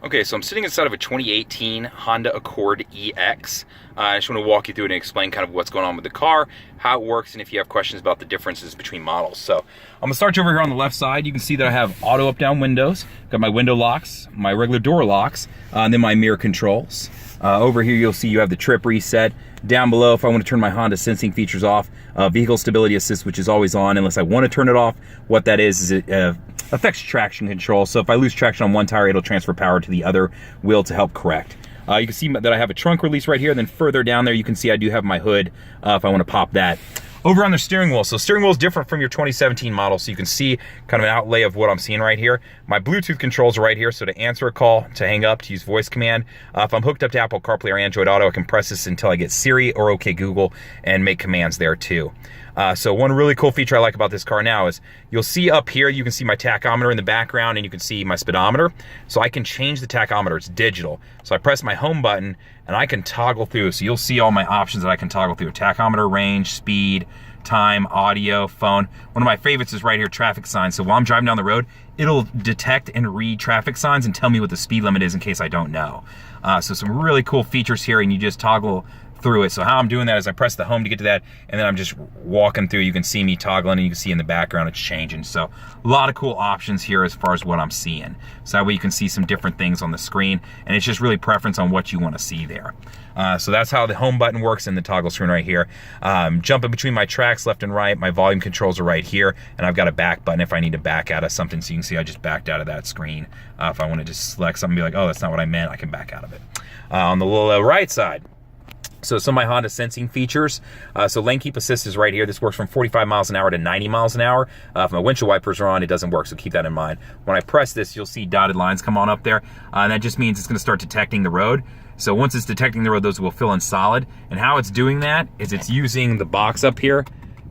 Okay, so I'm sitting inside of a 2018 Honda Accord EX. I just want to walk you through it and explain kind of what's going on with the car, how it works, and if you have questions about the differences between models. So I'm gonna start you over here on the left side. You can see that I have auto up-down windows, got my window locks, my regular door locks, and then my mirror controls. Over here you'll see you have the trip reset. Down below, if I want to turn my Honda sensing features off, vehicle stability assist, which is always on unless I want to turn it off. What that is it affects traction control. So if I lose traction on one tire, it'll transfer power to the other wheel to help correct. You can see that I have a trunk release right here. And then further down there, you can see I do have my hood if I want to pop that. Over on the steering wheel, so steering wheel is different from your 2017 model, so you can see kind of an outlay of what I'm seeing right here. My Bluetooth controls are right here, so to answer a call, to hang up, to use voice command. If I'm hooked up to Apple CarPlay or Android Auto, I can press this until I get Siri or OK Google and make commands there too. So one really cool feature I like about this car now is you'll see up here, you can see my tachometer in the background and you can see my speedometer. So I can change the tachometer, it's digital. So I press my home button and I can toggle through. So you'll see all my options that I can toggle through: tachometer, range, speed, time, audio, phone. One of my favorites is right here, traffic signs. So while I'm driving down the road, it'll detect and read traffic signs and tell me what the speed limit is in case I don't know. So some really cool features here, and you just toggle through it. So how I'm doing that is I press the home to get to that, and then I'm just walking through. You can see me toggling, and you can see in the background it's changing. So a lot of cool options here as far as what I'm seeing. So that way you can see some different things on the screen, and it's just really preference on what you want to see there. So that's how the home button works in the toggle screen right here. Jumping between my tracks left and right, my volume controls are right here, and I've got a back button if I need to back out of something. So you can see I just backed out of that screen. If I want to just select something and be like, oh, that's not what I meant, I can back out of it. On the little right side, so some of my Honda sensing features. So lane keep assist is right here. This works from 45 miles an hour to 90 miles an hour. If my windshield wipers are on, it doesn't work, so keep that in mind. When I press this, you'll see dotted lines come on up there. And that just means it's gonna start detecting the road. So once it's detecting the road, those will fill in solid. And how it's doing that is it's using the box up here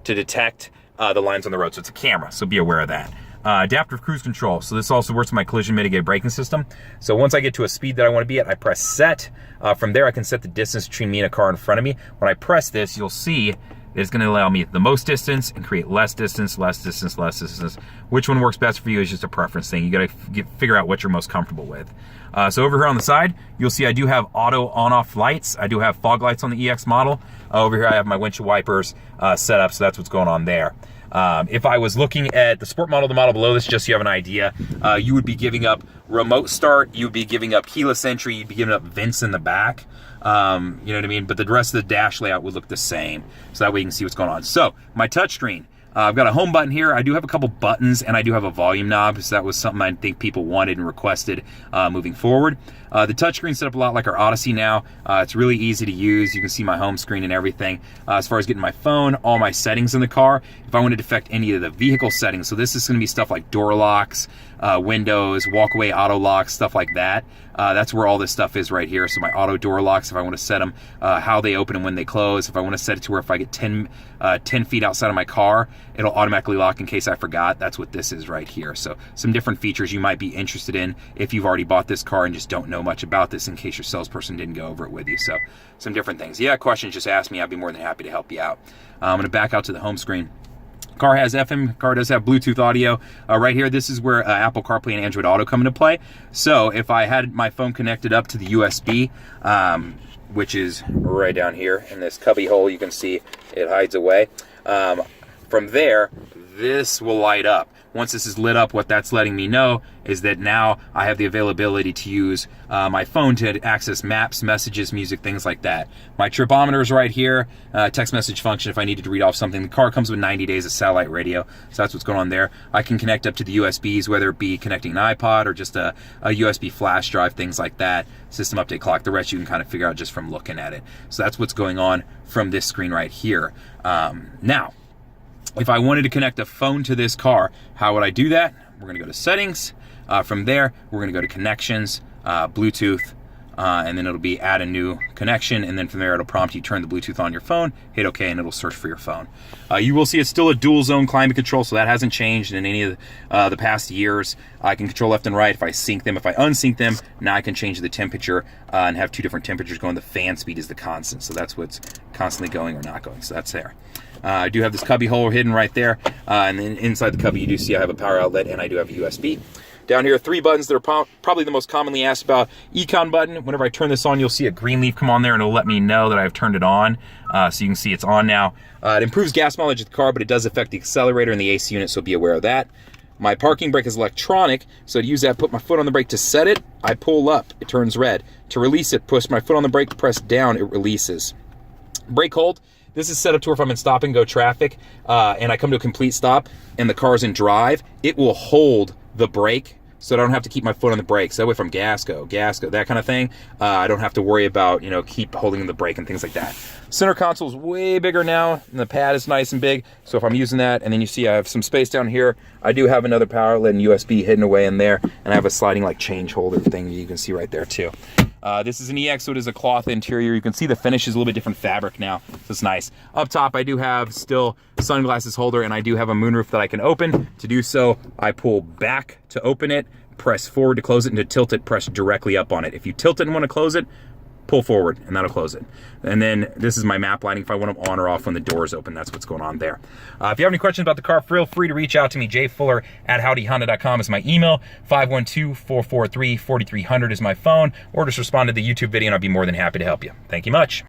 to detect the lines on the road. So it's a camera, so be aware of that. Adaptive cruise control. So this also works with my collision mitigated braking system. So once I get to a speed that I want to be at, I press set. From there, I can set the distance between me and a car in front of me. When I press this, you'll see it's going to allow me the most distance and create less distance, less distance, less distance. Which one works best for you is just a preference thing. You got to figure out what you're most comfortable with. So over here on the side, you'll see I do have auto on-off lights. I do have fog lights on the EX model. Over here, I have my windshield wipers set up, so that's what's going on there. If I was looking at the sport model, the model below this, just so you have an idea, you would be giving up remote start, you'd be giving up keyless entry, you'd be giving up vents in the back, you know what I mean? But the rest of the dash layout would look the same, so that way you can see what's going on. So, my touchscreen. I've got a home button here. I do have a couple buttons, and I do have a volume knob, so that was something I think people wanted and requested moving forward. The touchscreen's set up a lot like our Odyssey now. It's really easy to use. You can see my home screen and everything. As far as getting my phone, all my settings in the car, if I wanted to affect any of the vehicle settings, so this is going to be stuff like door locks, windows, walkaway auto locks, stuff like that. That's where all this stuff is right here. So my auto door locks, if I want to set them, how they open and when they close. If I want to set it to where if I get 10 feet outside of my car, it'll automatically lock in case I forgot. That's what this is right here. So some different features you might be interested in if you've already bought this car and just don't know much about this, in case your salesperson didn't go over it with you. So some different things. Yeah, questions, just ask me. I'd be more than happy to help you out. I'm going to back out to the home screen. Car has FM, car does have Bluetooth audio. Right here, this is where Apple CarPlay and Android Auto come into play. So if I had my phone connected up to the USB, which is right down here in this cubby hole, you can see it hides away. From there, this will light up. Once this is lit up, what that's letting me know is that now I have the availability to use my phone to access maps, messages, music, things like that. My tripometer is right here, text message function if I needed to read off something. The car comes with 90 days of satellite radio, so that's what's going on there. I can connect up to the USBs, whether it be connecting an iPod or just a USB flash drive, things like that. System update clock, the rest you can kind of figure out just from looking at it. So that's what's going on from this screen right here. Now, if I wanted to connect a phone to this car, how would I do that? We're gonna go to settings. From there, we're gonna go to connections, Bluetooth, and then it'll be add a new connection, and then from there it'll prompt you turn the Bluetooth on your phone, hit OK, and it'll search for your phone. You will see it's still a dual zone climate control, so that hasn't changed in any of the past years. I can control left and right if I sync them. If I unsync them, now I can change the temperature and have two different temperatures going. The fan speed is the constant, so that's what's constantly going or not going, so that's there. I do have this cubby hole hidden right there, and then inside the cubby you do see I have a power outlet and I do have a USB. Down here, 3 buttons that are probably the most commonly asked about. Econ button. Whenever I turn this on, you'll see a green leaf come on there and it'll let me know that I've turned it on. So you can see it's on now. It improves gas mileage of the car, but it does affect the accelerator and the AC unit, so be aware of that. My parking brake is electronic, so to use that, put my foot on the brake. To set it, I pull up, it turns red. To release it, push my foot on the brake, press down, it releases. Brake hold, this is set up to where if I'm in stop and go traffic and I come to a complete stop and the car's in drive, it will hold the brake so I don't have to keep my foot on the brake. So that way if I'm gas go, that kind of thing, I don't have to worry about, you know, keep holding the brake and things like that. Center console is way bigger now, and the pad is nice and big. So if I'm using that, and then you see I have some space down here, I do have another power outlet and USB hidden away in there, and I have a sliding like change holder thing you can see right there too. This is an EX, so it is a cloth interior. You can see the finish is a little bit different fabric now, so it's nice. Up top, I do have still sunglasses holder, and I do have a moonroof that I can open. To do so, I pull back to open it, press forward to close it, and to tilt it, press directly up on it. If you tilt it and want to close it, pull forward, and that'll close it. And then this is my map lighting. If I want them on or off when the doors open, that's what's going on there. If you have any questions about the car, feel free to reach out to me. jfuller@howdyhonda.com is my email. 512-443-4300 is my phone. Or just respond to the YouTube video, and I'll be more than happy to help you. Thank you much.